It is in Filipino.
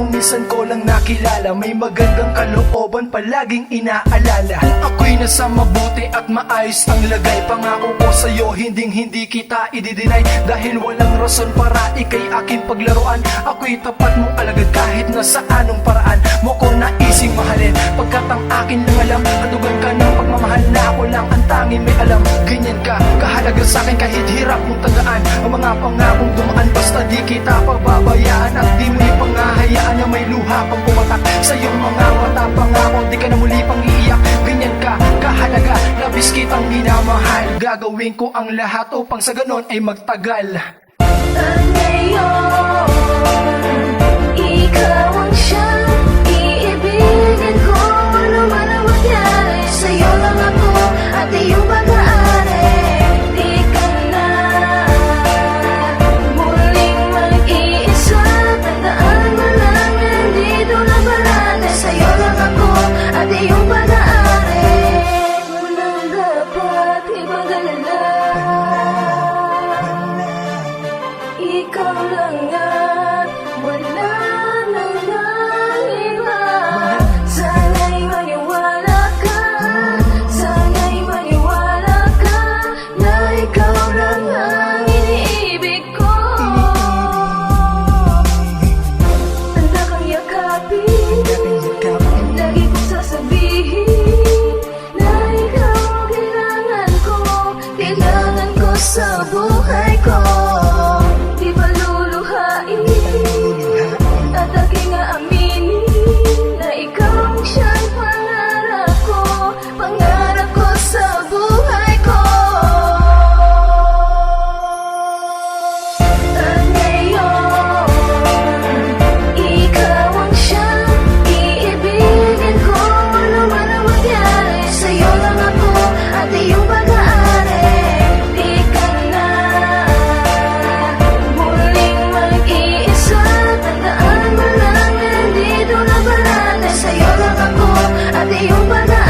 taong minsan ko lang nakilala, may magandang kalooban palaging inaalala. Ako'y nasa mabuti at maayos ang lagay. Pangako ko sa'yo, hindi kita ididinay, dahil walang rason para ikay aking paglaruan. Ako'y tapat mong alagad kahit na sa anong paraan mo ko naising mahalin, pagkat ang akin lang alam, hatugan ka ng pagmamahal na ako lang ang tanging may alam. Ganyan ka, kahalaga sa'kin kahit hirap mong tagaan ang mga pangakong dumaan, basta di kita pababayaan. At di mo ipangahayaan na may luha pang pumatak sa iyong mga mata. Pangako di ka na muli pang iiyak. Ganyan ka, kahalaga, labis kitang minamahal. Gagawin ko ang lahat upang sa ganon ay magtagal. At ngayon, ikaw ang siyang iibigin ko. Ano man ang mangyari, sa'yo lang ako at iyong pag-aari. Di ka na muling mag-iisa. Tandaan mo lang, nandito na parate. Sa'yo lang ako at iyong pag-aari. Walang dapat ipag-alala, ikaw lang at wala nang iba. Sana'y maniwala ka, sana'y maniwala ka, na ikaw lang ang iniibig ko. Tanda kang yakapin, lagi kong sasabihin na ikaw kailangan ko sa buhay ko. Di ba luluhain at aking aaminin na ikaw ang siyang pangarap ko sa buhay ko. At ngayon, ikaw ang siyang iibigin ko. Ano man ang mangyari, sa'yo lang ako at iyong pag-aari. Di ka na muling mag-iisa. Tandaan mo lang, nandito na parate. Sa'yo lang ako at iyong pag-aari.